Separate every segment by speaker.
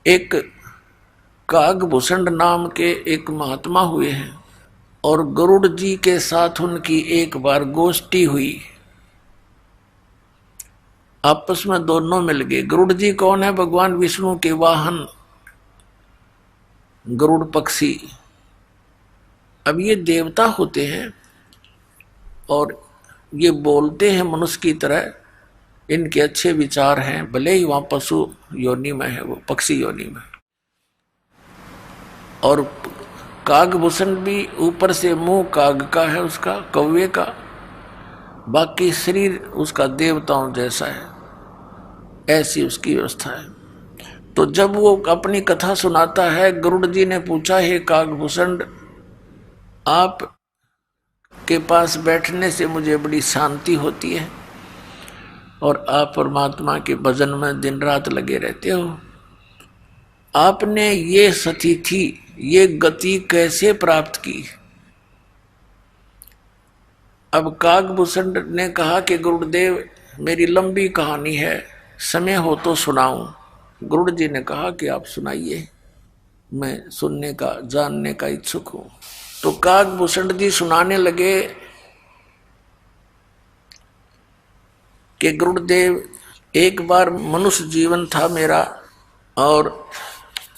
Speaker 1: एक कागभूषण नाम के एक महात्मा हुए हैं और गरुड़ जी के साथ उनकी एक बार गोष्ठी हुई। आपस में दोनों मिल गए। गरुड़ जी कौन है? भगवान विष्णु के वाहन गरुड़ पक्षी। अब ये देवता होते हैं और ये बोलते हैं मनुष्य की तरह, इनके अच्छे विचार हैं, भले ही वहां पशु योनि में है, वो पक्षी योनि में। और कागभूषण भी ऊपर से मुंह काग का है, उसका कौवे का, बाकी शरीर उसका देवताओं जैसा है, ऐसी उसकी व्यवस्था है। तो जब वो अपनी कथा सुनाता है, गरुड़ जी ने पूछा, हे कागभूषण, आप के पास बैठने से मुझे बड़ी शांति होती है और आप परमात्मा के भजन में दिन रात लगे रहते हो। आपने ये स्थिति, ये गति कैसे प्राप्त की? अब कागभूषण ने कहा कि गुरुदेव, मेरी लंबी कहानी है, समय हो तो सुनाऊं। गरुड़ जी ने कहा कि आप सुनाइए, मैं सुनने का, जानने का इच्छुक हूं। तो कागभूषण जी सुनाने लगे कि गुरुदेव, एक बार मनुष्य जीवन था मेरा और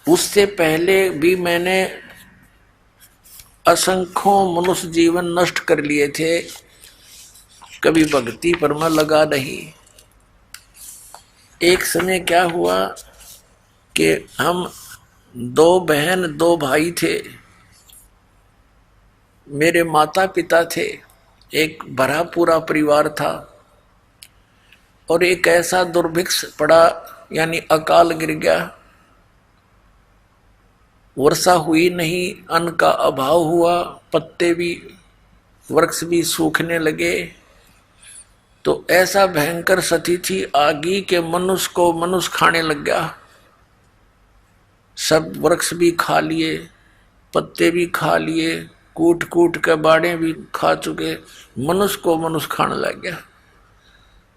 Speaker 1: उससे पहले भी मैंने असंख्यों मनुष्य जीवन नष्ट कर लिए थे, कभी भक्ति पर मैं लगा नहीं। एक समय क्या हुआ कि हम दो बहन दो भाई थे, मेरे माता पिता थे, एक भरा पूरा परिवार था और एक ऐसा दुर्भिक्ष पड़ा, यानी अकाल गिर गया, वर्षा हुई नहीं, अन्न का अभाव हुआ, पत्ते भी, वृक्ष भी सूखने लगे। तो ऐसा भयंकर स्थिति आ गई कि मनुष्य को मनुष्य खाने लग गया। सब वृक्ष भी खा लिए, पत्ते भी खा लिए, कूट कूट के बाड़े भी खा चुके, मनुष्य को मनुष्य खाने लग गया।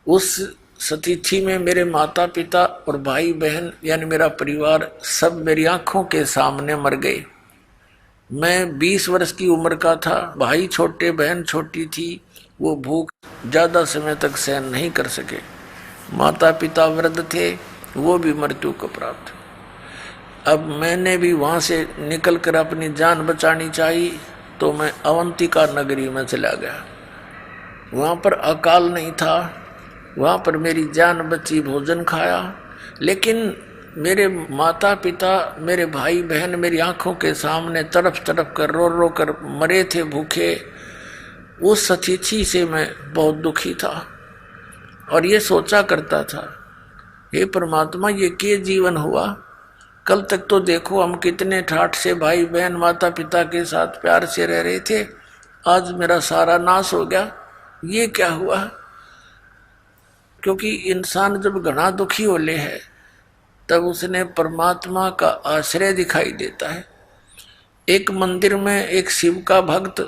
Speaker 1: उस स्थिति में मेरे माता पिता और भाई बहन, यानी मेरा परिवार, सब मेरी आंखों के सामने मर गए। मैं 20 वर्ष की उम्र का था, भाई छोटे, बहन छोटी थी, वो भूख ज्यादा समय तक सहन नहीं कर सके। माता पिता वृद्ध थे, वो भी मृत्यु को प्राप्त। अब मैंने भी वहां से निकलकर अपनी जान बचानी चाहिए, तो मैं अवंतिका नगरी में चला गया। वहां पर अकाल नहीं था, वहां पर मेरी जान बची, भोजन खाया, लेकिन मेरे माता पिता, मेरे भाई बहन मेरी आंखों के सामने तड़प तड़प कर, रो रो कर मरे थे भूखे। उस स्थिति से मैं बहुत दुखी था और ये सोचा करता था, हे परमात्मा, ये क्या जीवन हुआ? कल तक तो देखो हम कितने ठाठ से भाई बहन माता पिता के साथ प्यार से रह रहे थे, आज मेरा सारा नाश हो गया, ये क्या हुआ? क्योंकि इंसान जब घना दुखी होले है तब उसने परमात्मा का आश्रय दिखाई देता है। एक मंदिर में एक शिव का भक्त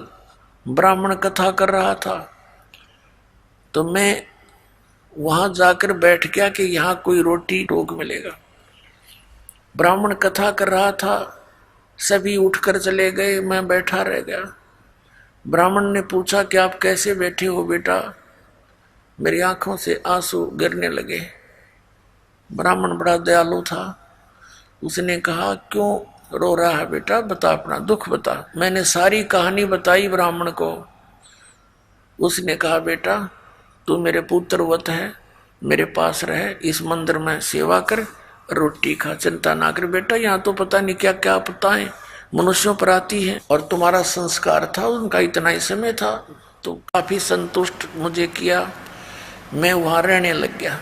Speaker 1: ब्राह्मण कथा कर रहा था, तो मैं वहां जाकर बैठ गया कि यहाँ कोई रोटी टोक मिलेगा। ब्राह्मण कथा कर रहा था, सभी उठकर चले गए, मैं बैठा रह गया। ब्राह्मण ने पूछा कि आप कैसे बैठे हो बेटा? मेरी आंखों से आंसू गिरने लगे। ब्राह्मण बड़ा दयालु था, उसने कहा, क्यों रो रहा है बेटा, बता अपना दुख बता। मैंने सारी कहानी बताई ब्राह्मण को। उसने कहा, बेटा तू मेरे पुत्रवत है, मेरे पास रहे, इस मंदिर में सेवा कर, रोटी खा, चिंता ना कर बेटा। यहाँ तो पता नहीं क्या क्या आपदाएं मनुष्यों पर आती है, और तुम्हारा संस्कार था, उनका इतना ही समय था, तो काफी संतुष्ट मुझे किया, मैं वहां रहने लग गया।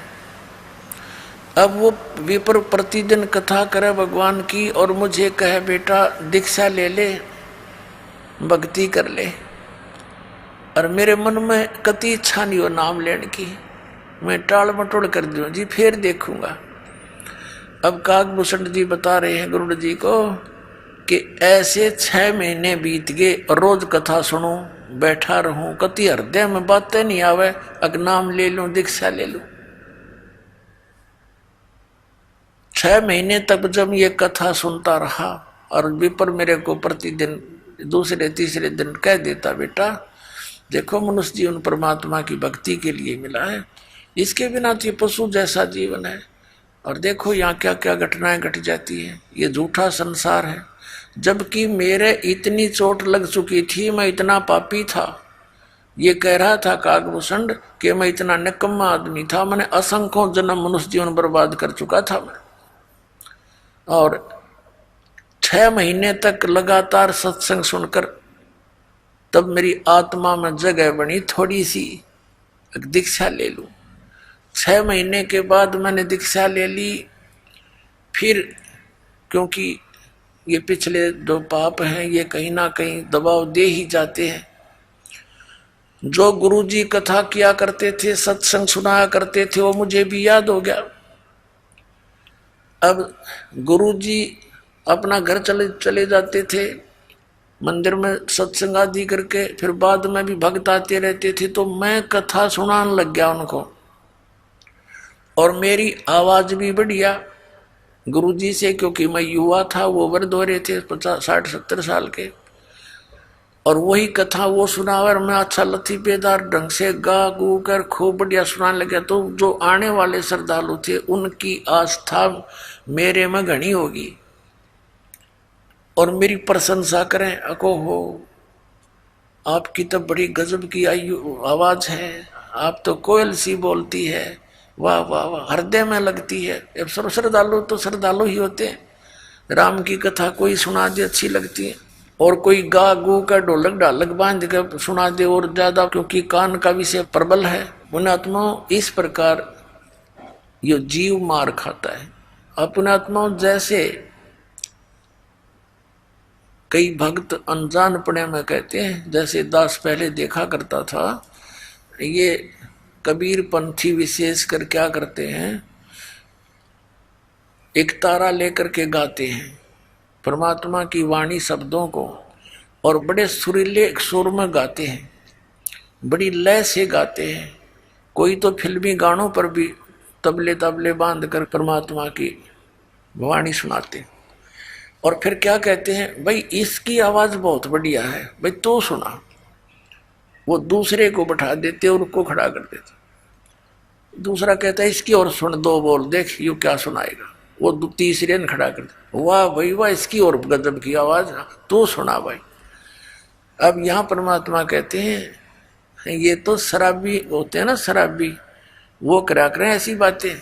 Speaker 1: अब वो विप्र प्रतिदिन कथा करे भगवान की और मुझे कहे, बेटा दीक्षा ले ले, भक्ति कर ले। और मेरे मन में कति इच्छा नहीं हो नाम लेने की, मैं टाल मटोल कर दूं जी, फिर देखूंगा। अब कागभूषण जी बता रहे हैं गरुड़ जी को कि ऐसे 6 महीने बीत गए, रोज कथा सुनूं, बैठा रहूं, कति हृदय में बातें नहीं आवे, अग नाम ले लूं, दीक्षा ले लूं। 6 महीने तक जब ये कथा सुनता रहा और विपर मेरे को प्रतिदिन दूसरे तीसरे दिन कह देता, बेटा देखो मनुष्य जीवन परमात्मा की भक्ति के लिए मिला है, इसके बिना तो ये पशु जैसा जीवन है, और देखो यहाँ क्या क्या घटनाएं घट जाती है, ये झूठा संसार है। जबकि मेरे इतनी चोट लग चुकी थी, मैं इतना पापी था, ये कह रहा था काकभूषण कि मैं इतना निकम्मा आदमी था, मैंने असंख्यों जन्म मनुष्य जीवन बर्बाद कर चुका था मैं। और 6 महीने तक लगातार सत्संग सुनकर तब मेरी आत्मा में जगह बनी, थोड़ी सी दीक्षा ले लूं। 6 महीने के बाद मैंने दीक्षा ले ली। फिर क्योंकि ये पिछले 2 पाप हैं, ये कहीं ना कहीं दबाव दे ही जाते हैं। जो गुरुजी कथा किया करते थे, सत्संग सुनाया करते थे, वो मुझे भी याद हो गया। अब गुरुजी अपना घर चले जाते थे, मंदिर में सत्संग आदि करके, फिर बाद में भी भक्त आते रहते थे, तो मैं कथा सुनाने लग गया उनको। और मेरी आवाज भी बढ़िया गुरुजी से, क्योंकि मैं युवा था, वो वृद्ध हो रहे थे 50, 60, 70 साल के, और वही कथा वो सुनावर मैं अच्छा लतीफेदार ढंग से गा गू कर खूब बढ़िया सुनाने लगा। तो जो आने वाले श्रद्धालु थे उनकी आस्था मेरे में घनी होगी और मेरी प्रशंसा करें, अको हो आपकी तो बड़ी गजब की आवाज है, आप तो कोयल सी बोलती है, वाह वाह वाह, हृदय में लगती है। अब सर्व श्रद्धालु तो श्रद्धालु ही होते हैं, राम की कथा कोई सुना दे अच्छी लगती है, और कोई गा गू का ढोलक ढालक बांध कर सुना दे और ज्यादा, क्योंकि कान का विषय प्रबल है। पुण्यात्माओं इस प्रकार ये जीव मार खाता है। अपनात्माओं जैसे कई भक्त अनजान पड़े में कहते हैं, जैसे दास पहले देखा करता था, ये कबीर पंथी विशेष कर क्या करते हैं, एक तारा लेकर के गाते हैं परमात्मा की वाणी शब्दों को, और बड़े सुरीले सुर में गाते हैं, बड़ी लय से गाते हैं। कोई तो फिल्मी गानों पर भी तबले तबले बांध कर परमात्मा की वाणी सुनाते, और फिर क्या कहते हैं, भाई इसकी आवाज बहुत बढ़िया है, भाई तो सुना। वो दूसरे को बैठा देते और उसको खड़ा कर देते, दूसरा कहता है इसकी और सुन, 2 बोल देख यू क्या सुनाएगा, वो तीसरे ने खड़ा कर दे, वाह भाई वाह, इसकी और गजब की आवाज, तू सुना भाई। अब यहाँ परमात्मा कहते हैं ये तो शराबी होते हैं ना, शराबी, वो करा करें ऐसी बातें,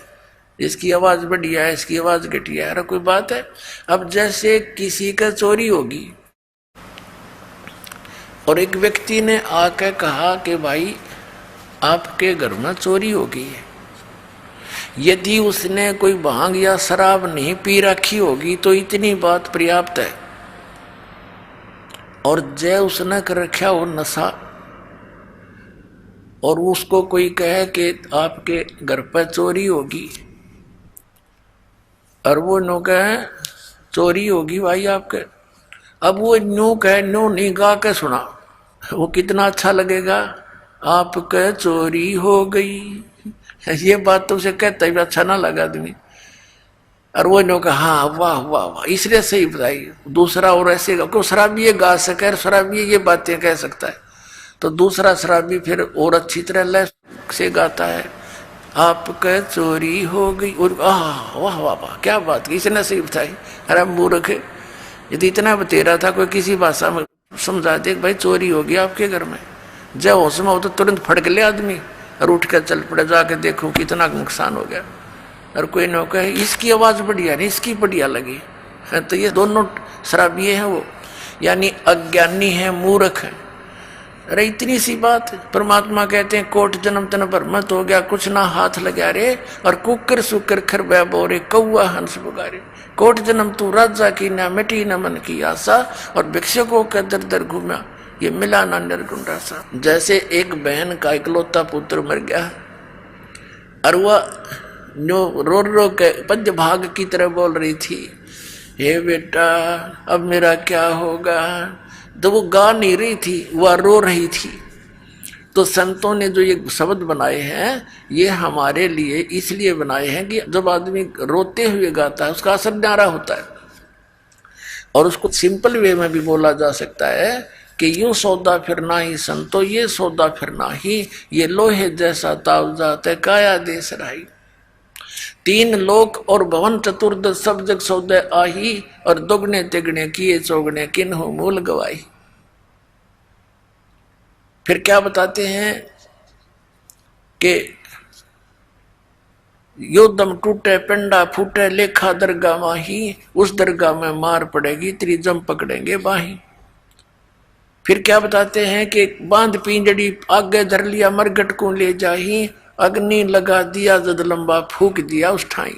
Speaker 1: इसकी आवाज बढ़िया है, इसकी आवाज घटिया है, अरे कोई बात है। अब जैसे किसी का चोरी होगी और एक व्यक्ति ने आकर कहा कि भाई आपके घर में चोरी हो गई है, यदि उसने कोई भांग या शराब नहीं पी रखी होगी तो इतनी बात पर्याप्त है, और जय उसने कर रखा हो नशा, और उसको कोई कहे कि आपके घर पर चोरी होगी, और वो नो कहे चोरी होगी भाई आपके, अब वो नो कहे, नो नहीं गा के सुना, वो कितना अच्छा लगेगा, आपके चोरी हो गई, ये बात तो उसे कहता ही अच्छा ना लगा आदमी, और वो नो कहा हाँ वाह वाह वाह, इसलिए सही बताई। दूसरा और ऐसे क्यों शराबी ये गा सके, शराबी ये बातें कह सकता है, तो दूसरा शराबी फिर और अच्छी तरह लय से गाता है, आपके चोरी हो गई, और वाह वाह वाह क्या बात की, इसने सही बताई। अरे मूर्ख, यदि इतना बतेरा था, कोई किसी भाषा में समझा दे भाई चोरी हो गई आपके घर में, जब होश में हो तो तुरंत फड़क ले आदमी और उठ कर चल पड़े, जाके देखो कितना नुकसान हो गया। और कोई न कहे इसकी आवाज बढ़िया नहीं, इसकी बढ़िया लगी है, तो ये दोनों शराबी हैं वो, यानी अज्ञानी है, मूर्ख है। अरे इतनी सी बात, परमात्मा कहते हैं कोट जन्म तन पर मत हो गया, कुछ ना हाथ लगा रे, और कुकर सुकर खर बोरे कौआ हंस पुकारे, कोट जन्म तू राजा की ना मिटी न मन की आशा, और भिक्षुकों का दर दर घूमा, ये मिला ना निर्गुण रासा। जैसे एक बहन का इकलौता पुत्र मर गया, और वह रो रो के पद्य भाग की तरह बोल रही थी, हे बेटा अब मेरा क्या होगा, तो वो गा नहीं रही थी, वह रो रही थी। तो संतों ने जो ये शब्द बनाए हैं ये हमारे लिए इसलिए बनाए हैं कि जब आदमी रोते हुए गाता है उसका असर न्यारा होता है। और उसको सिंपल वे में भी बोला जा सकता है कि यूं सौदा फिरना ही संतो, ये सौदा फिरना ही, ये लोहे जैसा ताव जाते काया देश राही। तीन लोक और भवन चतुर्दश सब जग सौदे आही, और दुगने तिगने किए चौगने किन्हों मूल गवाई। फिर क्या बताते हैं कि यो दम टूटे पिंडा फूटे लेखा दरगाह माही, उस दरगाह में मार पड़ेगी तेरी जम पकड़ेंगे बाही। फिर क्या बताते हैं कि बांध पिंजड़ी आगे धर लिया मरघट को ले जाही, अग्नि लगा दिया जद लंबा फूक दिया उस ठाई।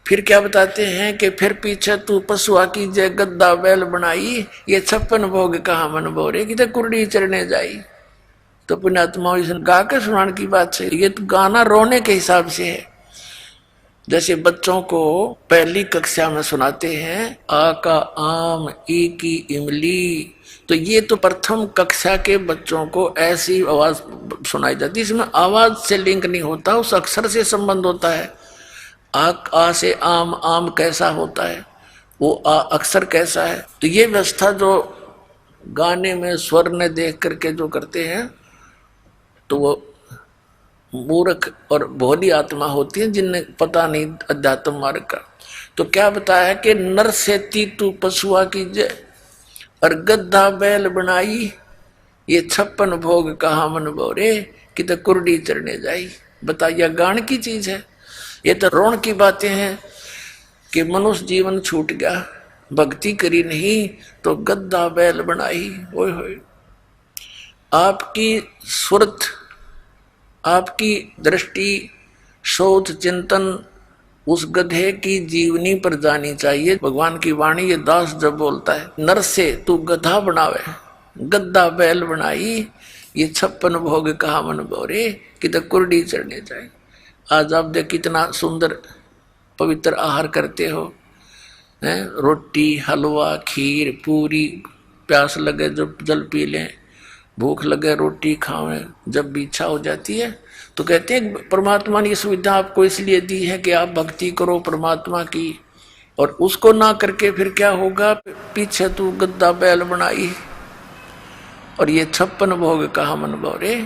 Speaker 1: फिर क्या बताते हैं कि फिर पीछे तू पशुआ की जय गद्दा बैल बनाई, ये 56 भोग कहा मन बोरे कि कुर्डी चढ़ने जाई। तो पुण्यात्मा गा के सुनाने की बात से ये तो गाना रोने के हिसाब से है। जैसे बच्चों को पहली कक्षा में सुनाते हैं आ का आम ई की इमली, तो ये तो प्रथम कक्षा के बच्चों को ऐसी आवाज सुनाई जाती है, इसमें आवाज से लिंक नहीं होता, उस अक्षर से संबंध होता है। आ से आम, आम कैसा होता है, वो आ अक्षर कैसा है। तो ये व्यवस्था जो गाने में स्वर ने देख करके जो करते हैं तो वो मूर्ख और भोली आत्मा होती है जिन्हें पता नहीं अध्यात्म मार्ग का। तो क्या बताया कि नर से तू पशुआ की जय, और गद्दा बैल बनाई, ये 56 भोग कहा मन बोरे कि तो कुर्डी चढ़ने जाई। बताइए गान की चीज है, ये तो रोण की बातें हैं कि मनुष्य जीवन छूट गया, भक्ति करी नहीं तो गद्दा बैल बनाई। ओए होए, आपकी सुरत, आपकी दृष्टि, सोच, चिंतन उस गधे की जीवनी पर जानी चाहिए। भगवान की वाणी ये दास जब बोलता है नर से तू गधा बनावे गद्दा बैल बनाई, ये 56 भोग कहा मन बोरे कि तो कुर्डी चढ़ने जाए। आज आप देख कितना सुंदर पवित्र आहार करते हो, हैं? रोटी, हलवा, खीर, पूरी, प्यास लगे जब जल पी लें, भूख लगे रोटी खावें, जब भी इच्छा हो जाती है। तो कहते हैं परमात्मा ने ये सुविधा आपको इसलिए दी है कि आप भक्ति करो परमात्मा की, और उसको ना करके फिर क्या होगा, पीछे तू गद्दा बैल बनाई और ये 56 भोग कहा मन बोरे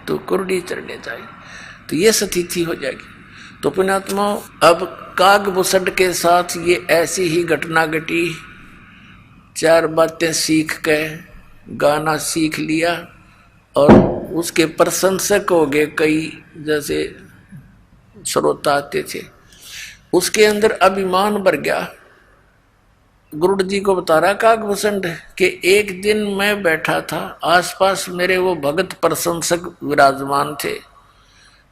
Speaker 1: तो कुर्डी चढ़ने जाए। तो ये स्थिति हो जाएगी। तो पुण्यात्मा अब काग बुसड के साथ ये ऐसी ही घटना घटी। 4 बातें सीख के गाना सीख लिया और उसके प्रशंसक हो गए कई, जैसे श्रोता आते थे, उसके अंदर अभिमान भर गया। गुरुड़ जी को बता रहा काग भूषण कि एक दिन मैं बैठा था, आसपास मेरे वो भगत प्रशंसक विराजमान थे।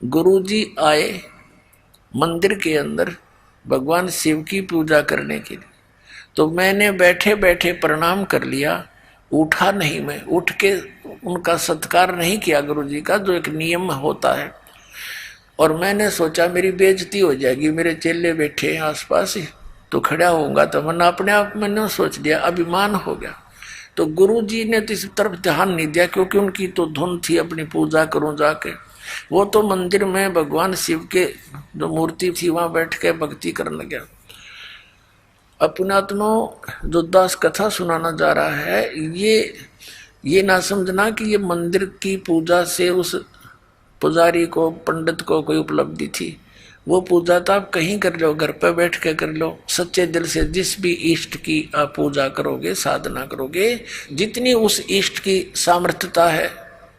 Speaker 1: गुरुजी आए मंदिर के अंदर भगवान शिव की पूजा करने के लिए, तो मैंने बैठे बैठे प्रणाम कर लिया, उठा नहीं, मैं उठ के उनका सत्कार नहीं किया गुरुजी का, जो एक नियम होता है। और मैंने सोचा मेरी बेइज्जती हो जाएगी, मेरे चेले बैठे हैं आसपास ही, तो खड़ा होऊंगा तो मैंने अपने आप मैंने सोच लिया, अभिमान हो गया। तो गुरुजी ने तो इस तरफ ध्यान नहीं दिया, क्योंकि उनकी तो धुन थी अपनी पूजा करूं जाके। वो तो मंदिर में भगवान शिव के जो मूर्ति थी वहां बैठ के भक्ति करने गया। अपनात्मा जो दास कथा सुनाना जा रहा है, ये ना समझना कि ये मंदिर की पूजा से उस पुजारी को, पंडित को कोई उपलब्धि थी। वो पूजा तो आप कहीं कर लो, घर पर बैठ के कर लो, सच्चे दिल से जिस भी इष्ट की आप पूजा करोगे, साधना करोगे, जितनी उस इष्ट की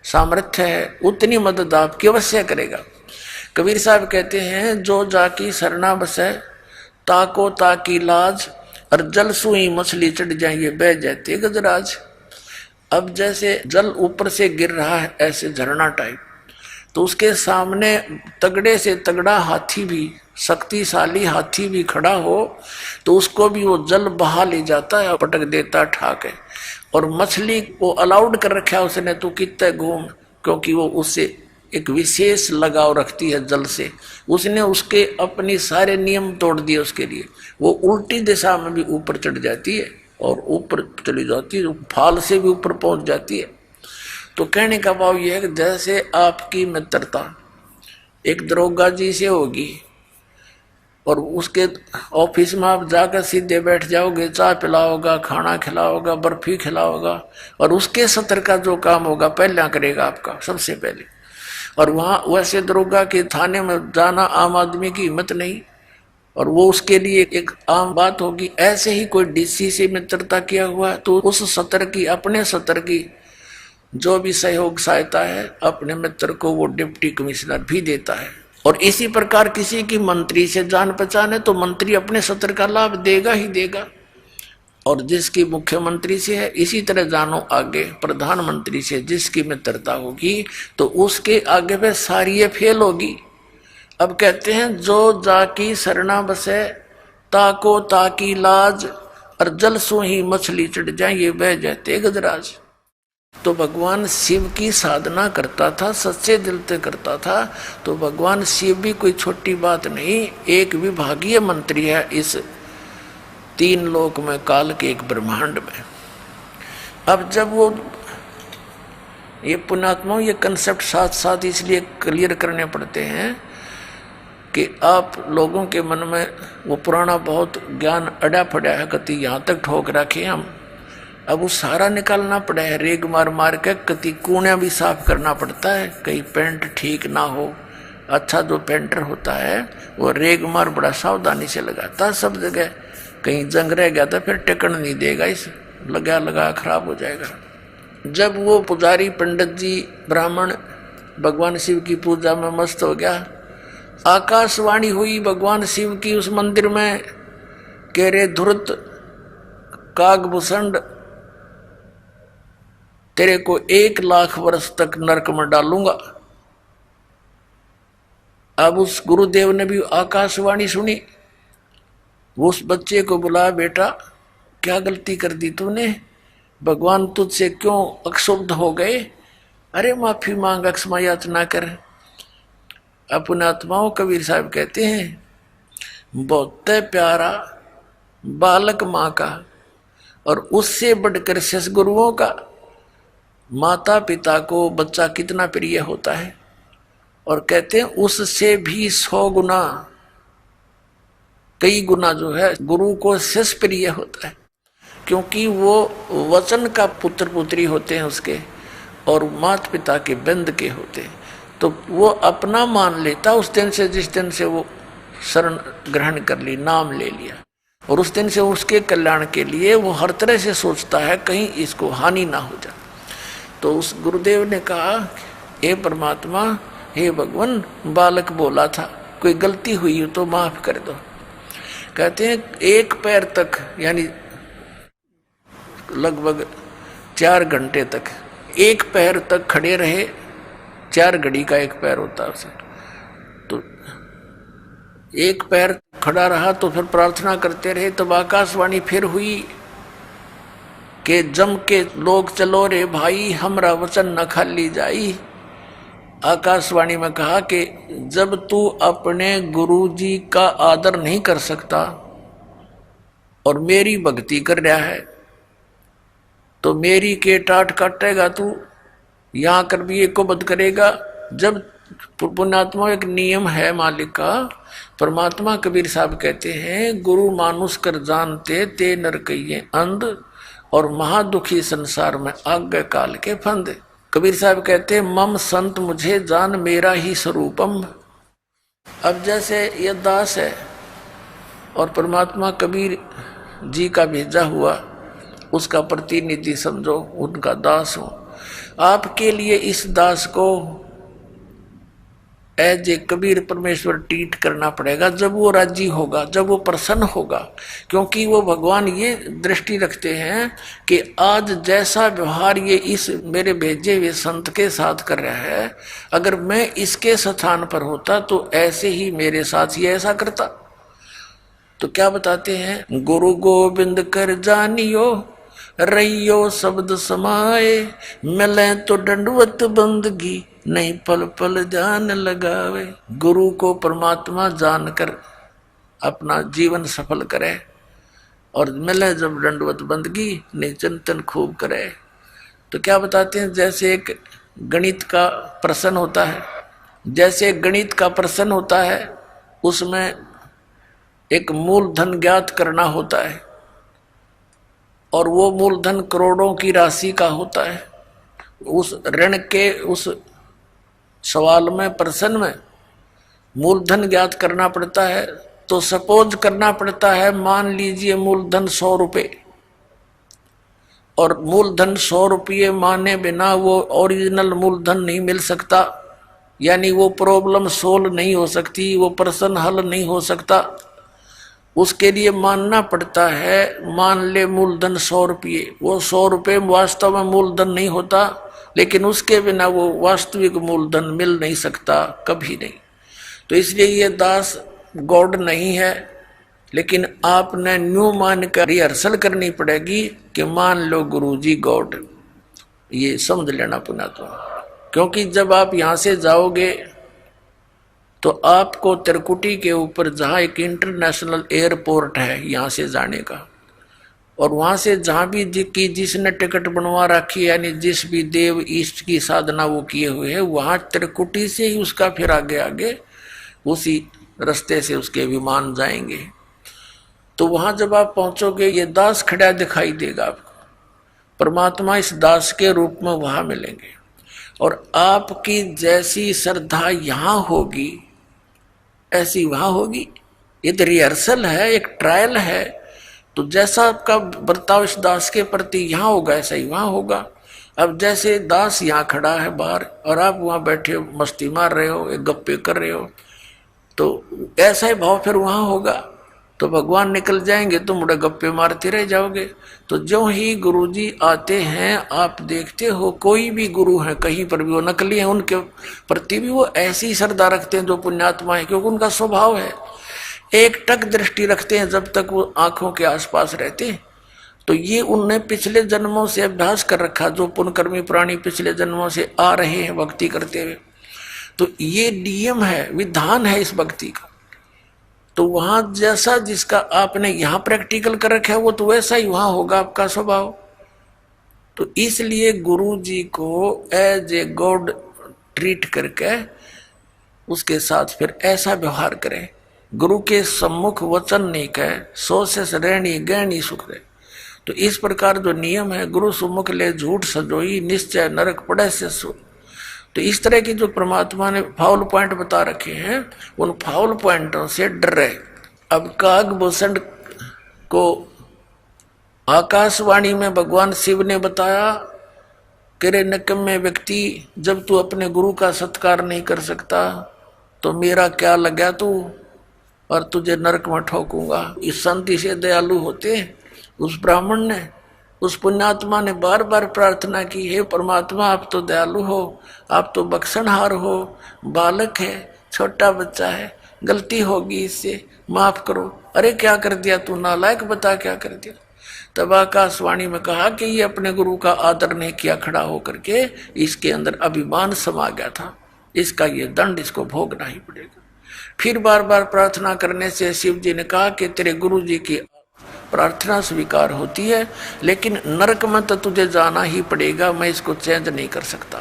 Speaker 1: सामर्थ्य है उतनी मदद आपकी अवश्य करेगा। कबीर साहब कहते हैं जो जाकी सरना बसे ताको ताकी लाज, और जल सुई मछली चढ़ जाएंगे बह जाते गजराज। अब जैसे जल ऊपर से गिर रहा है ऐसे झरना टाइप, तो उसके सामने तगड़े से तगड़ा हाथी भी, शक्तिशाली हाथी भी खड़ा हो तो उसको भी वो जल बहा ले जाता है और पटक देता ठाके। और मछली को अलाउड कर रखा है उसने, तो कितने घूम, क्योंकि वो उससे एक विशेष लगाव रखती है जल से। उसने उसके अपनी सारे नियम तोड़ दिए उसके लिए। वो उल्टी दिशा में भी ऊपर चढ़ जाती है और ऊपर चली जाती है, फाल से भी ऊपर पहुंच जाती है। तो कहने का भाव यह है कि जैसे आपकी मित्रता एक दरोगा जी से होगी और उसके ऑफिस में आप जाकर सीधे बैठ जाओगे, चाय पिलाओगा, खाना खिलाओगा, बर्फी खिलाओगा, और उसके सत्र का जो काम होगा पहला करेगा आपका सबसे पहले। और वहाँ वैसे दरोगा के थाने में जाना आम आदमी की हिम्मत नहीं, और वो उसके लिए एक आम बात होगी। ऐसे ही कोई डीसी से मित्रता किया हुआ तो उस सत्र की, अपने सत्र की जो भी सहयोग सहायता है अपने मित्र को वो डिप्टी कमिश्नर भी देता है। और इसी प्रकार किसी की मंत्री से जान पहचान है तो मंत्री अपने सत्र का लाभ देगा ही देगा, और जिसकी मुख्यमंत्री से है इसी तरह जानो आगे प्रधानमंत्री से जिसकी मित्रता होगी तो उसके आगे पे सारी ये फेल होगी। अब कहते हैं जो जाकी सरना बसे ताको ताकी लाज, और जल सो ही मछली चढ़ जाए ये बह जाते गजराज। तो भगवान शिव की साधना करता था, सच्चे दिल से करता था, तो भगवान शिव भी कोई छोटी बात नहीं, एक विभागीय मंत्री है इस 3 लोक में, काल के एक ब्रह्मांड में। अब जब वो ये पुण्यात्माओं ये कंसेप्ट साथ साथ इसलिए क्लियर करने पड़ते हैं कि आप लोगों के मन में वो पुराना बहुत ज्ञान अड़ा पड़ा है, कति यहाँ तक ठोक रखे हम, अब वो सारा निकालना पड़ा है, रेग मार मार के कति कूणियाँ भी साफ करना पड़ता है, कहीं पेंट ठीक ना हो। अच्छा जो पेंटर होता है वो रेग मार बड़ा सावधानी से लगाता है सब जगह, कहीं जंग रह गया तो फिर टिकन नहीं देगा, इस लगा लगा खराब हो जाएगा। जब वो पुजारी पंडित जी ब्राह्मण भगवान शिव की पूजा में मस्त हो गया, आकाशवाणी हुई भगवान शिव की उस मंदिर में, कह रे धुरत कागभूषण तेरे को 1 लाख वर्ष तक नरक में डालूंगा। अब उस गुरुदेव ने भी आकाशवाणी सुनी, वो उस बच्चे को बुला, बेटा क्या गलती कर दी तूने, भगवान तुझसे क्यों अक्षुब्ध हो गए, अरे माफी मांग, अक्षमा याचना कर। अपने आत्माओं कबीर साहब कहते हैं बहुत प्यारा बालक माँ का, और उससे बढ़कर ससगुरुओं का, माता पिता को बच्चा कितना प्रिय होता है, और कहते हैं उससे भी 100 गुना, कई गुना जो है गुरु को शिष्य प्रिय होता है, क्योंकि वो वचन का पुत्र पुत्री होते हैं उसके, और माता पिता के बंद के होते हैं, तो वो अपना मान लेता उस दिन से, जिस दिन से वो शरण ग्रहण कर ली, नाम ले लिया, और उस दिन से उसके कल्याण के लिए वो हर तरह से सोचता है कहीं इसको हानि ना हो जाए। तो उस गुरुदेव ने कहा हे परमात्मा, हे भगवान, बालक बोला था कोई गलती हुई हो तो माफ कर दो। कहते हैं 1 पैर तक, यानी लगभग 4 घंटे तक 1 पैर तक खड़े रहे, 4 घड़ी का 1 पैर होता है उसे, तो 1 पैर खड़ा रहा, तो फिर प्रार्थना करते रहे। तब आकाशवाणी फिर हुई कि जम के लोग चलो रे भाई, हमरा वचन न खाली जाई। आकाशवाणी में कहा कि जब तू अपने गुरु जी का आदर नहीं कर सकता और मेरी भक्ति कर रहा है तो मेरी के टाट काटेगा तू, यहाँ कर भी एक को बद करेगा। जब पुण्यात्मा एक नियम है मालिक का, परमात्मा कबीर साहब कहते हैं गुरु मानुष कर जानते ते नर कहिए अंध, और महादुखी संसार में आज्ञा काल के फंद। कबीर साहब कहते हैं मम संत मुझे जान मेरा ही स्वरूपम। अब जैसे ये दास है और परमात्मा कबीर जी का भेजा हुआ उसका प्रतिनिधि समझो, उनका दास हो, आपके लिए इस दास को एज ए कबीर परमेश्वर ट्रीट करना पड़ेगा। जब वो राजी होगा, जब वो प्रसन्न होगा, क्योंकि वो भगवान ये दृष्टि रखते हैं कि आज जैसा व्यवहार ये इस मेरे भेजे हुए संत के साथ कर रहा है, अगर मैं इसके स्थान पर होता तो ऐसे ही मेरे साथ ये ऐसा करता। तो क्या बताते हैं, गुरु गोविंद कर जानियो रहियो शब्द समाए, मिले तो दंडवत बंदगी नहीं पल पल जान लगावे। गुरु को परमात्मा जानकर अपना जीवन सफल करे, और मिले जब दंडवत बंदगी नहीं चिंतन खूब करे। तो क्या बताते हैं, जैसे एक गणित का प्रश्न होता है, जैसे एक गणित का प्रश्न होता है, उसमें एक मूलधन ज्ञात करना होता है और वो मूलधन करोड़ों की राशि का होता है। उस ऋण के उस सवाल में, प्रश्न में मूलधन ज्ञात करना पड़ता है। तो सपोज करना पड़ता है, मान लीजिए मूलधन 100 रुपये, और मूलधन 100 रुपये माने बिना वो ओरिजिनल मूलधन नहीं मिल सकता, यानी वो प्रॉब्लम सोल्व नहीं हो सकती, वो प्रश्न हल नहीं हो सकता। उसके लिए मानना पड़ता है, मान ले मूलधन 100 रुपये, वो 100 रुपये वास्तव में मूलधन नहीं होता, लेकिन उसके बिना वो वास्तविक मूलधन मिल नहीं सकता, कभी नहीं। तो इसलिए ये दास गॉड नहीं है, लेकिन आपने न्यू मान कर रिहर्सल करनी पड़ेगी कि मान लो गुरुजी गॉड, ये समझ लेना पुनः। तो क्योंकि जब आप यहाँ से जाओगे तो आपको त्रिकुटी के ऊपर, जहाँ एक इंटरनेशनल एयरपोर्ट है यहाँ से जाने का, और वहाँ से जहाँ भी जिसने टिकट बनवा रखी है, यानी जिस भी देव ईष्ट की साधना वो किए हुए हैं, वहाँ त्रिकुटी से ही उसका फिर आगे आगे उसी रास्ते से उसके विमान जाएंगे। तो वहाँ जब आप पहुँचोगे, ये दास खड़ा दिखाई देगा आपको, परमात्मा इस दास के रूप में वहाँ मिलेंगे। और आपकी जैसी श्रद्धा यहाँ होगी ऐसी वहाँ होगी। ये तो रिहर्सल है, एक ट्रायल है। तो जैसा आपका बर्ताव इस दास के प्रति यहाँ होगा, ऐसा ही वहाँ होगा। अब जैसे दास यहाँ खड़ा है बाहर और आप वहाँ बैठे हो, मस्ती मार रहे हो, एक गप्पे कर रहे हो, तो ऐसा ही भाव फिर वहाँ होगा। तो भगवान निकल जाएंगे, तुम मुड़े गप्पे मारते रह जाओगे। तो जो ही गुरुजी आते हैं, आप देखते हो कोई भी गुरु है कहीं पर भी, वो नकली है, उनके प्रति भी वो ऐसी श्रद्धा रखते हैं जो पुण्यात्मा है, क्योंकि उनका स्वभाव है। एक टक दृष्टि रखते हैं जब तक वो आंखों के आसपास रहते हैं। तो ये उनने पिछले जन्मों से अभ्यास कर रखा, जो पुण्यकर्मी प्राणी पिछले जन्मों से आ रहे हैं भक्ति करते हुए। तो ये नियम है, विधान है इस भक्ति का। तो वहां जैसा जिसका आपने यहाँ प्रैक्टिकल कर रखा है, वो तो वैसा ही वहां होगा आपका स्वभाव। तो इसलिए गुरु जी को एज ए गॉड ट्रीट करके उसके साथ फिर ऐसा व्यवहार करें। गुरु के सम्मुख वचन नहीं कहे, सो से रहनी गहनी सुख रहे। तो इस प्रकार जो नियम है, गुरु सम्मुख ले झूठ सजोई, निश्चय नरक पड़े से सो। तो इस तरह की जो परमात्मा ने फाउल पॉइंट बता रखे हैं, उन फाउल पॉइंटों से डरे। अब कागभूषण को आकाशवाणी में भगवान शिव ने बताया कि रे निकम्मे व्यक्ति, जब तू अपने गुरु का सत्कार नहीं कर सकता तो मेरा क्या लगा तू, और तुझे नरक में ठोकूंगा। इस संति से दयालु होते उस ब्राह्मण ने, उस पुण्यात्मा ने बार बार प्रार्थना की, हे परमात्मा आप तो दयालु हो, आप तो बख्शनहार हो, बालक है, छोटा बच्चा है, गलती होगी, इससे माफ करो। अरे क्या कर दिया तू नालायक, बता क्या कर दिया। तब आकाशवाणी में कहा कि ये अपने गुरु का आदर नहीं किया, खड़ा होकर के इसके अंदर अभिमान समा गया था, इसका ये दंड इसको भोगना ही पड़ेगा। फिर बार बार प्रार्थना करने से शिव जी ने कहा कि तेरे गुरु जी की प्रार्थना स्वीकार होती है, लेकिन नरक में तो तुझे जाना ही पड़ेगा, मैं इसको चेंज नहीं कर सकता।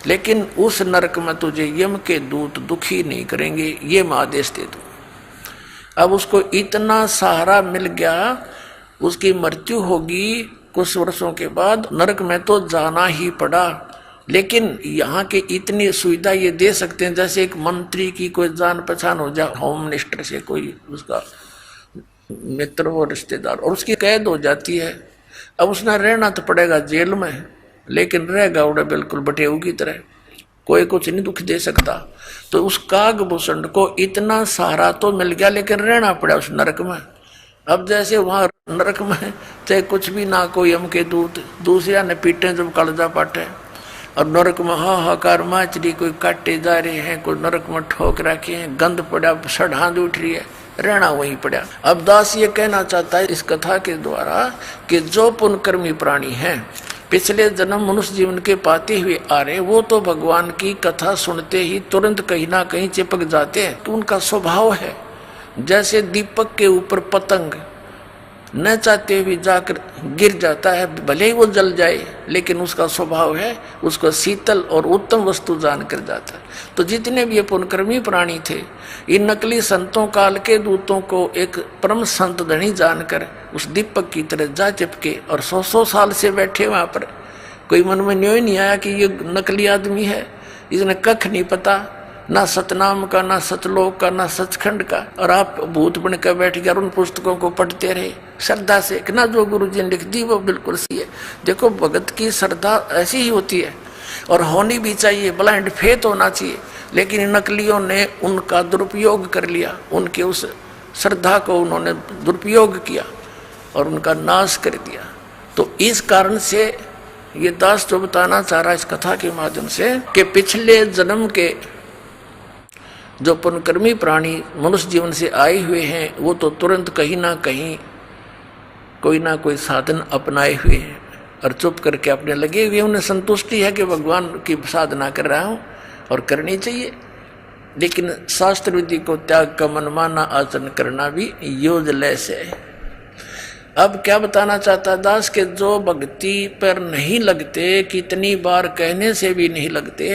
Speaker 1: लेकिन उस नरक में तुझे यम के दूत दुखी नहीं करेंगे, ये मैं आदेश दे दूँ। अब उसको इतना सहारा मिल गया, उसकी मृत्यु होगी कुछ वर्षों के बाद, नरक में तो जाना ही पड़ा। लेकिन यहाँ के इतनी सुविधा ये दे सकते हैं, जैसे एक मंत्री की कोई जान पहचान हो जाए, होम मिनिस्टर से कोई उसका मित्र वो रिश्तेदार, और उसकी कैद हो जाती है। अब उसने रहना तो पड़ेगा जेल में, लेकिन रहेगा उड़े बिल्कुल बटेऊ की तरह, कोई कुछ नहीं दुख दे सकता। तो उस कागभूषण को इतना सहारा तो मिल गया, लेकिन रहना पड़ा उस नरक में। अब जैसे वहां नरक में चाहे कुछ भी ना, कोई यम के दूत दूसरा ने पीटे जब कलजा पाटे, और नरक में हाहाकार माचरी, कोई काटे जा रहे हैं, कोई नरक में ठोक रखे हैं, गंद पड़ा, सड़ांध उठ रही है, रहना वहीं पड़ा। अब दास ये कहना चाहता है इस कथा के द्वारा कि जो पुण्यकर्मी प्राणी हैं, पिछले जन्म मनुष्य जीवन के पाते हुए आ रहे, वो तो भगवान की कथा सुनते ही तुरंत कहीं ना कहीं चिपक जाते हैं, तो उनका स्वभाव है। जैसे दीपक के ऊपर पतंग न चाहते हुए जाकर गिर जाता है, भले ही वो जल जाए, लेकिन उसका स्वभाव है उसको शीतल और उत्तम वस्तु जानकर जाता है। तो जितने भी ये पुण्यकर्मी प्राणी थे, इन नकली संतों काल के दूतों को एक परम संत धनी जानकर उस दीपक की तरह जा चिपके और 100 साल से बैठे वहां पर। कोई मन में न्योय नहीं आया कि ये नकली आदमी है, इसने कख नहीं पता, ना सतनाम का, ना सतलोक का, ना सचखंड का, और आप भूत बन कर बैठ गए और उन पुस्तकों को पढ़ते रहे श्रद्धा से कि ना जो गुरु जी ने लिख दी वो बिल्कुल सही है। देखो भगत की श्रद्धा ऐसी ही होती है और होनी भी चाहिए, ब्लाइंड फेथ होना चाहिए। लेकिन नकलियों ने उनका दुरुपयोग कर लिया, उनके उस श्रद्धा को उन्होंने दुरुपयोग किया और उनका नाश कर दिया। तो इस कारण से ये दास जो बताना चाह रहा है इस कथा के माध्यम से कि पिछले जन्म के जो पुण्यकर्मी प्राणी मनुष्य जीवन से आए हुए हैं, वो तो तुरंत कहीं ना कहीं कोई ना कोई साधन अपनाए हुए हैं और चुप करके अपने लगे हुए। उन्हें संतुष्टि है कि भगवान की साधना कर रहा हूँ और करनी चाहिए, लेकिन शास्त्र विधि को त्याग का मनमाना आचरण करना भी यूजलेस है। अब क्या बताना चाहता दास के जो भक्ति पर नहीं लगते, कितनी बार कहने से भी नहीं लगते,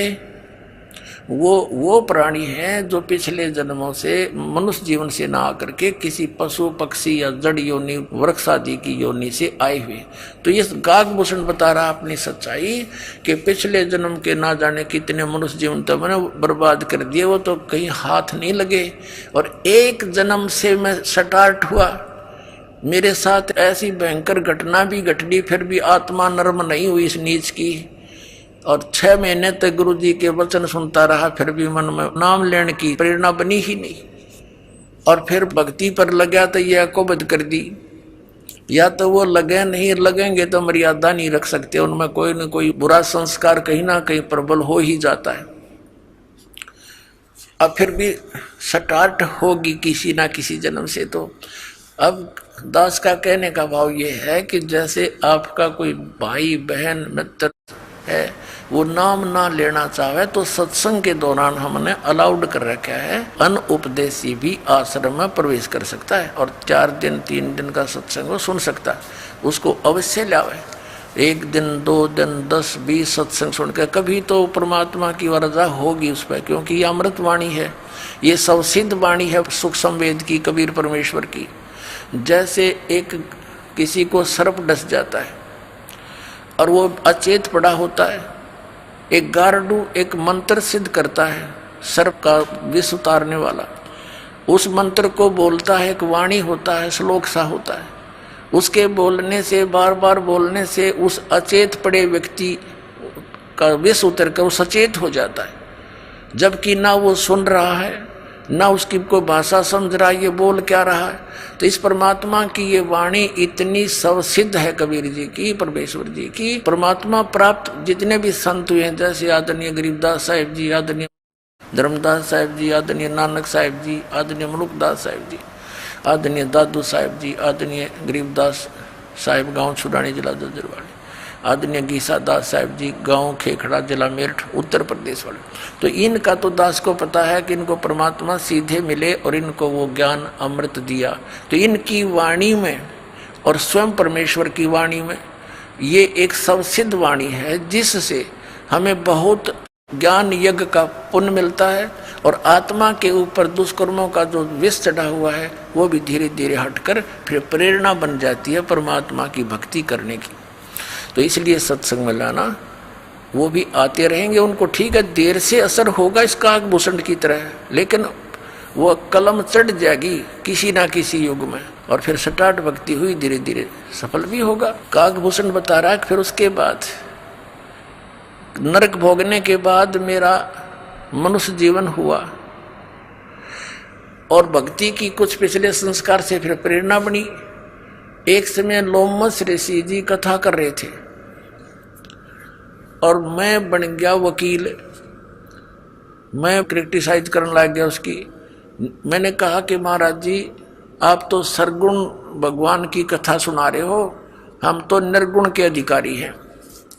Speaker 1: वो प्राणी हैं जो पिछले जन्मों से मनुष्य जीवन से ना आकर के किसी पशु पक्षी या जड़ योनि वृक्ष आदि की योनि से आए हुए। तो ये काकभूषण बता रहा अपनी सच्चाई कि पिछले जन्म के ना जाने कितने मनुष्य जीवन तो मैंने बर्बाद कर दिए, वो तो कहीं हाथ नहीं लगे। और एक जन्म से मैं स्टार्ट हुआ, मेरे साथ ऐसी भयंकर घटना भी घटनी, फिर भी आत्मा नर्म नहीं हुई इस नीच की। और 6 महीने तक गुरु जी के वचन सुनता रहा, फिर भी मन में नाम लेने की प्रेरणा बनी ही नहीं। और फिर भक्ति पर लगा तो यह अकोबद कर दी, या तो वो लगे नहीं, लगेंगे तो मर्यादा नहीं रख सकते, उनमें कोई न कोई बुरा संस्कार कहीं ना कहीं प्रबल हो ही जाता है। अब फिर भी स्टार्ट होगी किसी ना किसी जन्म से। तो अब दास का कहने का भाव ये है कि जैसे आपका कोई भाई बहन मित्र है, वो नाम ना लेना चाहे तो सत्संग के दौरान हमने अलाउड कर रखा है, अनउपदेशी भी आश्रम में प्रवेश कर सकता है और 4 दिन 3 दिन का सत्संग वो सुन सकता है। उसको अवश्य लावे, 1 दिन 2 दिन 10 20 सत्संग सुन के कभी तो परमात्मा की वरजा होगी उस पर, क्योंकि ये अमृत वाणी है, ये सब सिद्ध वाणी है सुख संवेद की, कबीर परमेश्वर की। जैसे एक किसी को सर्प डस जाता है और वो अचेत पड़ा होता है, एक गारडू एक मंत्र सिद्ध करता है सर्प का विष उतारने वाला, उस मंत्र को बोलता है, एक वाणी होता है, श्लोक सा होता है, उसके बोलने से बार बार बोलने से उस अचेत पड़े व्यक्ति का विष उतर कर वो सचेत हो जाता है। जबकि ना वो सुन रहा है ना उसकी कोई भाषा समझ रहा है, ये बोल क्या रहा है। तो इस परमात्मा की ये वाणी इतनी सवसिद्ध है कबीर जी की, परमेश्वर जी की। परमात्मा प्राप्त जितने भी संत हुए हैं, जैसे आदरणीय गरीबदास साहिब जी, आदरणीय धर्मदास साहिब जी, आदरणीय नानक साहिब जी, आदरणीय मनुकदास साहिब जी, आदरणीय दादू साहिब जी, आदरणीय गरीबदास साहिब गांव छुड़ानी जिला जजरवाड़ी, आदरणीय गीसा दास साहिब जी गांव खेखड़ा जिला मेरठ उत्तर प्रदेश वाले। तो इनका तो दास को पता है कि इनको परमात्मा सीधे मिले और इनको वो ज्ञान अमृत दिया। तो इनकी वाणी में और स्वयं परमेश्वर की वाणी में ये एक सबसिद्ध वाणी है, जिससे हमें बहुत ज्ञान यज्ञ का पुण्य मिलता है और आत्मा के ऊपर दुष्कर्मों का जो विष चढ़ा हुआ है वो भी धीरे धीरे हटकर फिर प्रेरणा बन जाती है परमात्मा की भक्ति करने की। तो इसलिए सत्संग में लाना, वो भी आते रहेंगे, उनको ठीक है देर से असर होगा इस काकभूषण की तरह, लेकिन वो कलम चढ़ जाएगी किसी ना किसी युग में और फिर स्टार्ट भक्ति हुई धीरे धीरे सफल भी होगा। काकभूषण बता रहा है फिर उसके बाद नरक भोगने के बाद मेरा मनुष्य जीवन हुआ और भक्ति की कुछ पिछले संस्कार से फिर प्रेरणा बनी। एक समय लोमस ऋषि जी कथा कर रहे थे और मैं बन गया वकील, मैं क्रिटिसाइज करने लग गया उसकी। मैंने कहा कि महाराज जी आप तो सरगुण भगवान की कथा सुना रहे हो, हम तो निर्गुण के अधिकारी हैं,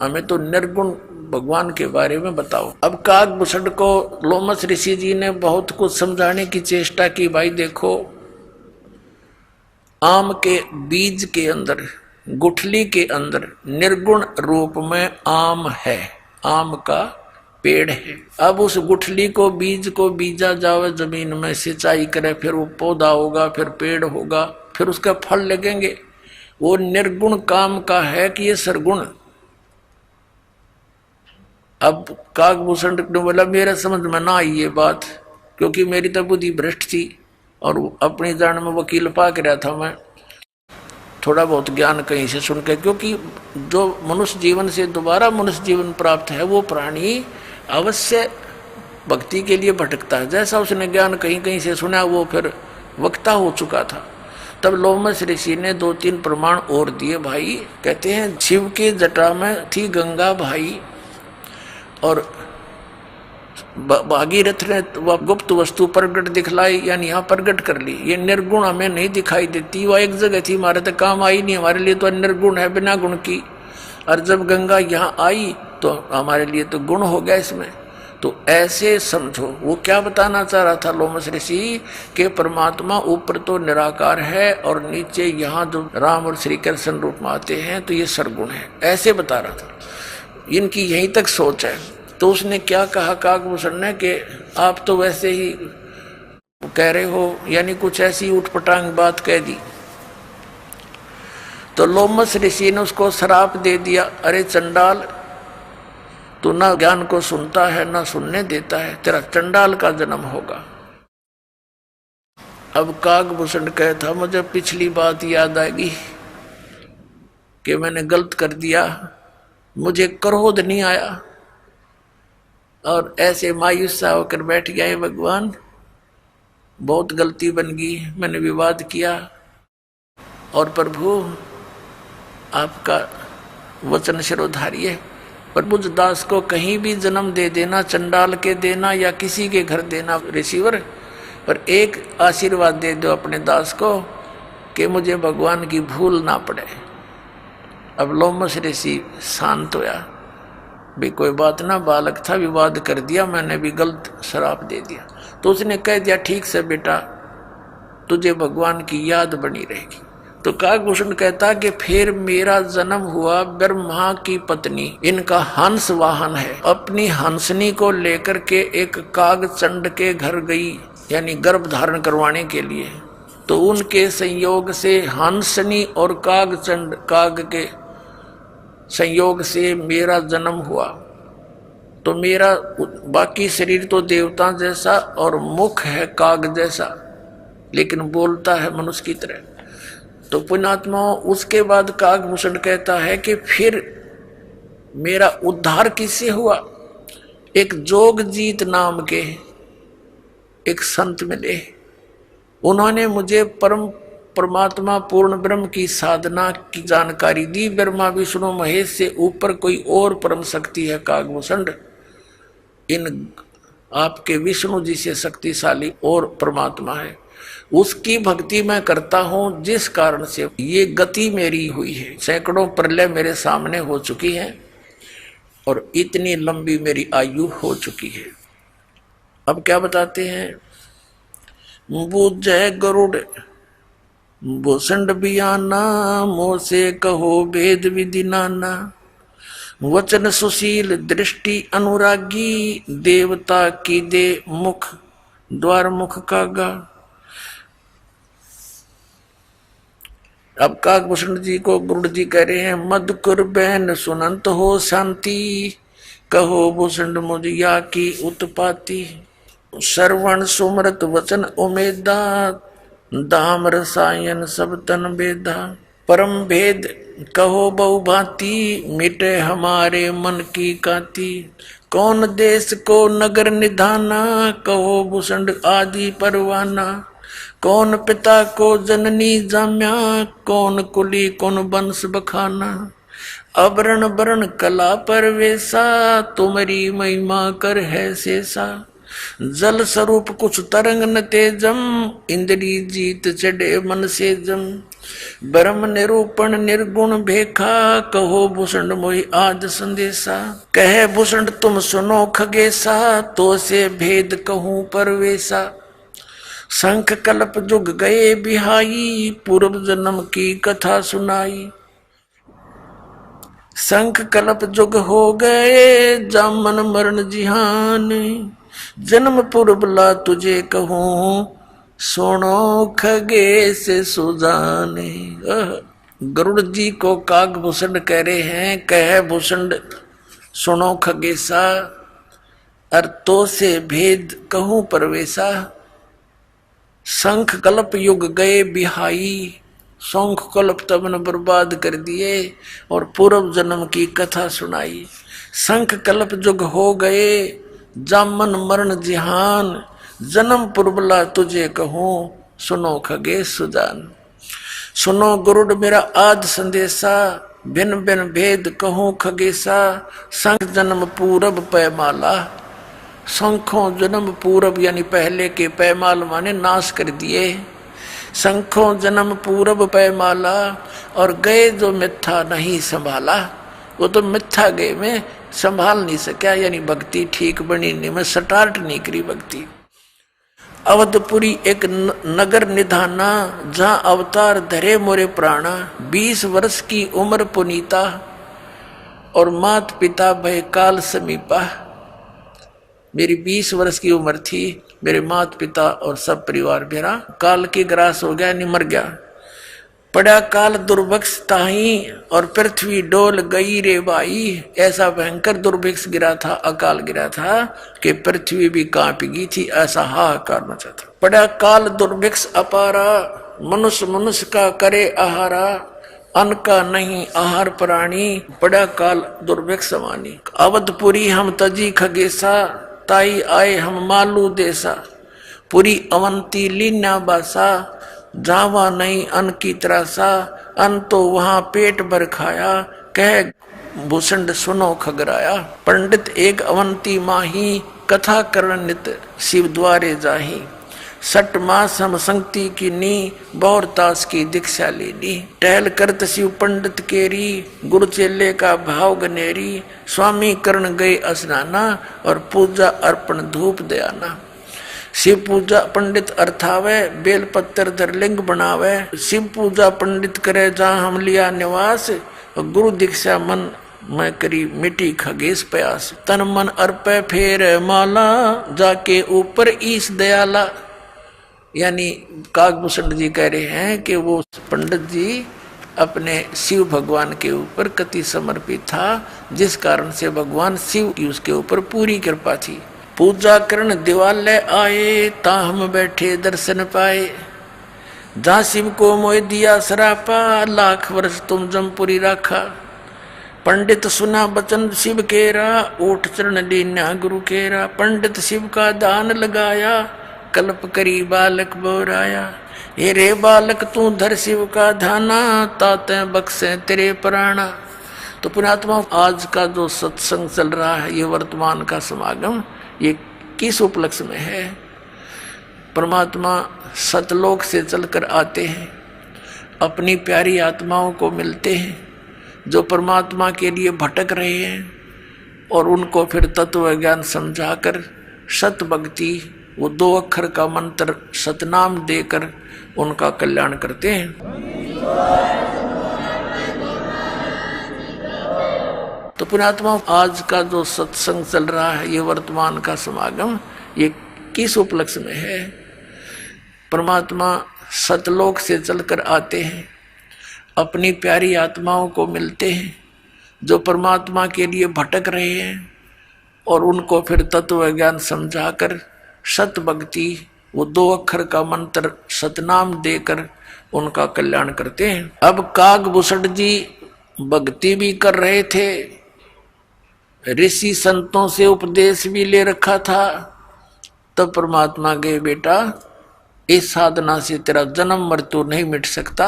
Speaker 1: हमें तो निर्गुण भगवान के बारे में बताओ। अब काकभूषण को लोमस ऋषि जी ने बहुत कुछ समझाने की चेष्टा की, भाई देखो आम के बीज के अंदर, गुठली के अंदर निर्गुण रूप में आम है, आम का पेड़ है। अब उस गुठली को, बीज को बीजा जावे जमीन में, सिंचाई करे, फिर वो पौधा होगा, फिर पेड़ होगा, फिर उसका फल लगेंगे। वो निर्गुण काम का है कि ये सरगुण। अब काकभूषण ने बोला मेरे समझ में ना आई ये बात, क्योंकि मेरी तो बुद्धि भ्रष्ट थी और अपनी जान में वकील पाक रहा था मैं, थोड़ा बहुत ज्ञान कहीं से सुन के। क्योंकि जो मनुष्य जीवन से दोबारा मनुष्य जीवन प्राप्त है वो प्राणी अवश्य भक्ति के लिए भटकता है। जैसा उसने ज्ञान कहीं कहीं से सुना वो फिर वक्ता हो चुका था। तब लोमस ऋषि ने 2-3 प्रमाण और दिए भाई। कहते हैं शिव की जटा में थी गंगा भाई, और भागीरथ ने वह गुप्त वस्तु प्रगट दिखलाई, यानी यहाँ प्रगट कर ली। ये निर्गुण हमें नहीं दिखाई देती, वह एक जगह थी, हमारे तो काम आई नहीं, हमारे लिए तो निर्गुण है बिना गुण की। और जब गंगा यहाँ आई तो हमारे लिए तो गुण हो गया इसमें। तो ऐसे समझो। वो क्या बताना चाह रहा था लोमस ऋषि के परमात्मा ऊपर तो निराकार है और नीचे यहाँ जो राम और श्री कृष्ण रूप में आते हैं तो ये सरगुण है, ऐसे बता रहा था। इनकी यहीं तक सोच है। तो उसने क्या कहा काकभूषण ने कि आप तो वैसे ही कह रहे हो, यानी कुछ ऐसी उठपटांग बात कह दी। तो लोमस ऋषि ने उसको श्राप दे दिया, अरे चंडाल, तू ना ज्ञान को सुनता है ना सुनने देता है, तेरा चंडाल का जन्म होगा। अब काकभूषण कहता मुझे पिछली बात याद आएगी कि मैंने गलत कर दिया, मुझे क्रोध नहीं आया और ऐसे मायूस सा होकर बैठ गया है भगवान, बहुत गलती बन गई, मैंने विवाद किया और प्रभु आपका वचन शिरोधारी है। प्रभु दास को कहीं भी जन्म दे देना, चंडाल के देना या किसी के घर देना रिसीवर, पर एक आशीर्वाद दे दो अपने दास को कि मुझे भगवान की भूल ना पड़े। अब लोमस ऋषि शांत होया, भी कोई बात ना, बालक था, विवाद कर दिया, मैंने भी गलत श्राप दे दिया। तो उसने कह दिया ठीक से बेटा, तुझे भगवान की याद बनी रहेगी। तो काकभूषण कहता कि फिर मेरा जन्म हुआ ब्रह्मा की पत्नी, इनका हंस वाहन है, अपनी हंसनी को लेकर के एक कागचंड के घर गई, यानी गर्भ धारण करवाने के लिए। तो उनके संयोग से हंसनी और कागचंड, काग के संयोग से मेरा जन्म हुआ। तो मेरा बाकी शरीर तो देवता जैसा और मुख है काग जैसा, लेकिन बोलता है मनुष्य की तरह। तो पुण्यात्मा, उसके बाद काकभूषण कहता है कि फिर मेरा उद्धार किससे हुआ? एक जोगजीत नाम के एक संत मिले, उन्होंने मुझे परमात्मा पूर्ण ब्रह्म की साधना की जानकारी दी। ब्रह्मा विष्णु महेश से ऊपर कोई और परम शक्ति है काकभूषण, इन आपके विष्णु जी से शक्तिशाली और परमात्मा है, उसकी भक्ति मैं करता हूं, जिस कारण से ये गति मेरी हुई है। सैकड़ों प्रलय मेरे सामने हो चुकी है और इतनी लंबी मेरी आयु हो चुकी है। अब क्या बताते हैं? बुझे गरुड़ भूषण बियाना, मोह से कहो भेद विधि नाना, वचन सुशील दृष्टि अनुरागी, देवता की दे मुख द्वार मुख कागा। अब काकभूषण जी को गुरु जी कह रहे हैं, मधुकुर बहन सुनंत हो शांति, कहो भूषण मुझिया की उत्पाती, श्रवण सुमृत वचन उमेदा, दाम रसायन सब तन बेदा, परम भेद कहो बहुभांति, मिटे हमारे मन की काती, कौन देश को नगर निधाना, कहो भूषण आदि परवाना, कौन पिता को जननी जाम्या, कौन कुली कौन वंश बखाना, अवरण वरण कला परवेसा, तुम्हारी महिमा कर है शेषा, जल स्वरूप कुछ तरंग न तेजम, इंद्री जीत चढ़े मन से जम, ब्रह्म निरूपण निर्गुण भेखा, कहो भूषण मोहि आज संदेशा, कहे भूषण तुम सुनो खगेसा, तो से भेद कहूं परवेसा, शंख कल्प जुग गए बिहाई, पूर्व जन्म की कथा सुनाई। शंख कल्प जुग हो गए, जामन मरण जिहान, जन्म पूर्वला तुझे कहूं, सुनो खगेश सुजाने। गरुड़ जी को काकभूषण कह रहे हैं, कह भूषण सुनो खगेशा, अर्थों से भेद कहूं परवेशा। शंख कल्प युग गए बिहाई, शंख कल्प तमन बर्बाद कर दिए और पूर्व जन्म की कथा सुनाई। शंख कल्प युग हो गए, जामन मरण जिहान, जन्म पूर्वला तुझे कहूं, सुनो खगेश सुजान। सुनो गुरुड़ मेरा आद संदेशा, भिन्न भिन्न भेद कहूं खगेशा। शंख जन्म पूरब पैमाला, शंखों जन्म पूरब यानी पहले के पैमाल माने नाश कर दिए। शंखों जन्म पूरब पैमाला, और गए जो मिथ्या नहीं संभाला। वो तो मिथ्या गए में संभाल नहीं सका, यानी भक्ति ठीक बनी नहीं, मैं स्टार्ट नहीं करी भक्ति। अवधपुरी एक नगर निधाना, जहां अवतार धरे मोरे प्राणा। 20 वर्ष की उम्र पुनीता, और मात पिता भय काल समीपा। मेरी 20 वर्ष की उम्र थी, मेरे मात पिता और सब परिवार मेरा काल की ग्रास हो गया, नहीं मर गया। पड़ा काल दुर्भिक्ष ताही, और पृथ्वी डोल गई रे बाई। ऐसा भयंकर दुर्भिक्ष गिरा था, अकाल गिरा था कि पृथ्वी भी कांप गई थी, ऐसा हाहाकार मचा था। पड़ा काल दुर्भिक्ष अपारा, मनुष्य मनुष्य का करे आहारा। अन्न का नहीं आहार प्राणी, पड़ा काल दुर्भिक्ष समानी। अवधपुरी हम तजी खगेशा, ताई आए हम मालू देसा। पूरी अवंती लीना बासा, जावा नहीं अन्न की त्रासा। अन्न तो वहां पेट भर खाया, कह भूषण सुनो खगराया। पंडित एक अवंती माही, कथा करण नित शिव द्वारे जाही। 6 मास हम संगति की नी, बौरतास की दीक्षा लेनी। टहल करत शिव पंडित केरी, गुरु चेले का भाव गनेरी। स्वामी करण गए स्नाना, और पूजा अर्पण धूप दयाना। शिव पूजा पंडित अर्थावे, बेल पत्तर धर लिंग बनावे। शिव पूजा पंडित करे जहाँ हम लिया निवास, गुरु दीक्षा मन मैं करी मिटी खगेश प्यास। तन मन अर्पे फेर माला, जाके ऊपर ईश दयाला। यानी काकभूषण जी कह रहे हैं कि वो पंडित जी अपने शिव भगवान के ऊपर कति समर्पित था, जिस कारण से भगवान शिव की उसके ऊपर पूरी कृपा थी। पूजा करण दिवालय आए, ता हम बैठे दर्शन पाए। जहाँ शिव को मोह दिया सरापा, लाख वर्ष तुम जमपुरी राखा। पंडित सुना बचन शिव केरा, ओठ चरण लीना गुरु केरा। पंडित शिव का दान लगाया, कल्प करी बालक बोराया। हे रे बालक तू धर शिव का ध्याना, ताते बख्शे तेरे प्राणा। तो पुण्यात्मा, आज का जो सत्संग चल रहा है, ये वर्तमान का समागम, ये किस उपलक्ष्य में है? परमात्मा सतलोक से चलकर आते हैं, अपनी प्यारी आत्माओं को मिलते हैं जो परमात्मा के लिए भटक रहे हैं, और उनको फिर तत्व ज्ञान समझाकर सत भक्ति, वो 2 अक्षर का मंत्र सतनाम देकर उनका कल्याण करते हैं। तो पुण्यात्मा, आज का जो सत्संग चल रहा है, ये वर्तमान का समागम, ये किस उपलक्ष्य में है? परमात्मा सतलोक से चलकर आते हैं, अपनी प्यारी आत्माओं को मिलते हैं जो परमात्मा के लिए भटक रहे हैं, और उनको फिर तत्व ज्ञान समझाकर सत भक्ति, वो 2 अक्षर का मंत्र सतनाम देकर उनका कल्याण करते हैं। अब काकभूषण जी भक्ति भी कर रहे थे, ऋषि संतों से उपदेश भी ले रखा था। तब परमात्मा गए, बेटा इस साधना से तेरा जन्म मृत्यु नहीं मिट सकता,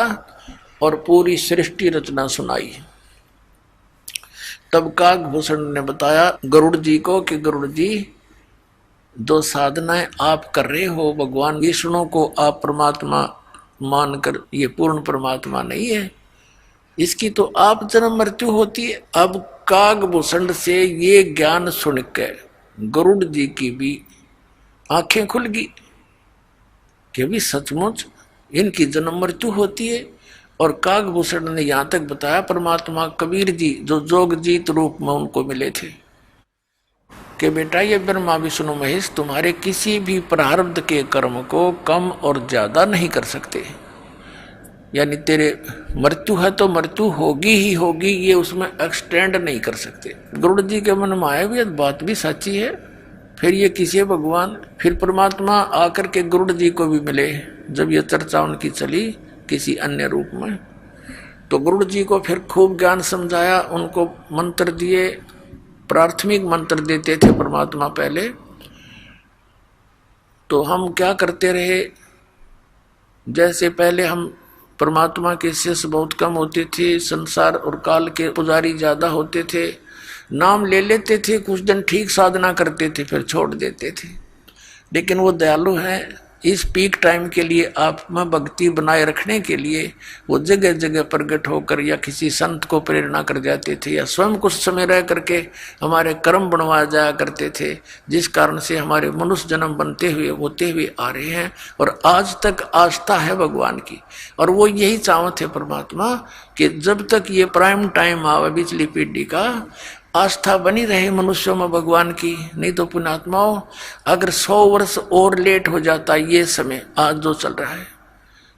Speaker 1: और पूरी सृष्टि रचना सुनाई। तब काकभूषण ने बताया गरुड़ जी को कि गरुड़ जी, जो साधनाएं आप कर रहे हो, भगवान विष्णु को आप परमात्मा मानकर, ये पूर्ण परमात्मा नहीं है, इसकी तो आप जन्म मृत्यु होती है। अब काकभूषण से ये ज्ञान सुनकर गरुड़ जी की भी आंखें खुल गई। कि भी सचमुच इनकी जन्म मृत्यु होती है। और कागभूषण ने यहाँ तक बताया परमात्मा कबीर जी जो जोगजीत रूप में उनको मिले थे कि बेटा ये ब्रह्मा विष्णु महेश तुम्हारे किसी भी प्रारब्ध के कर्म को कम और ज्यादा नहीं कर सकते। यानी तेरे मृत्यु है तो मृत्यु होगी ही होगी, ये उसमें एक्सटेंड नहीं कर सकते। गरुड़ जी के मन में आया भी बात भी सच्ची है। फिर ये किसी भगवान फिर परमात्मा आकर के गरुड़ जी को भी मिले जब ये चर्चा उनकी चली किसी अन्य रूप में। तो गरुड़ जी को फिर खूब ज्ञान समझाया, उनको मंत्र दिए, प्राथमिक मंत्र देते थे परमात्मा पहले। तो हम क्या करते रहे, जैसे पहले हम परमात्मा के शिष्य बहुत कम होते थे, संसार और काल के पुजारी ज्यादा होते थे, नाम ले लेते थे, कुछ दिन ठीक साधना करते थे फिर छोड़ देते थे। लेकिन वो दयालु हैं, इस पीक टाइम के लिए आप में भक्ति बनाए रखने के लिए वो जगह जगह प्रकट होकर या किसी संत को प्रेरणा कर जाते थे या स्वयं कुछ समय रह करके हमारे कर्म बनवा जाया करते थे, जिस कारण से हमारे मनुष्य जन्म बनते हुए होते हुए आ रहे हैं और आज तक आस्था है भगवान की। और वो यही चाहते थे परमात्मा कि जब तक ये प्राइम टाइम आवे पिछली पीढ़ी का, आस्था बनी रहे मनुष्यों में भगवान की। नहीं तो पुण्यात्माओं अगर 100 वर्ष और लेट हो जाता ये समय आज जो चल रहा है,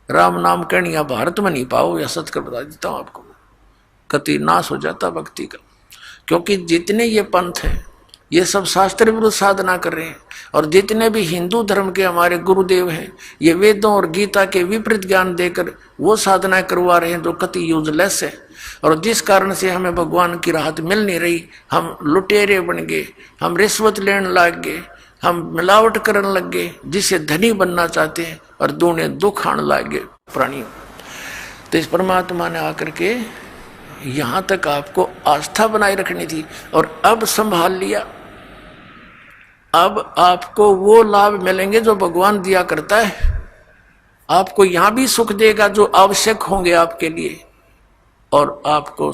Speaker 1: राम नाम कहनिया भारत में नहीं पाओ, या सच कर बता देता हूं आपको, कति नाश हो जाता भक्ति का। क्योंकि जितने ये पंथ हैं ये सब शास्त्र विरुद्ध साधना कर रहे हैं, और जितने भी हिंदू धर्म के हमारे गुरुदेव हैं ये वेदों और गीता के विपरीत ज्ञान देकर वो साधना करवा रहे हैं जो कति यूजलेस है। और जिस कारण से हमें भगवान की राहत मिल नहीं रही, हम लुटेरे बन गए, हम रिश्वत लेने लग गए, हम मिलावट करने लग गए, जिससे धनी बनना चाहते हैं और दूने दुख आने लग गए प्राणियों। तो इस परमात्मा ने आकर के यहाँ तक आपको आस्था बनाए रखनी थी और अब संभाल लिया। अब आपको वो लाभ मिलेंगे जो भगवान दिया करता है। आपको यहाँ भी सुख देगा जो आवश्यक होंगे आपके लिए, और आपको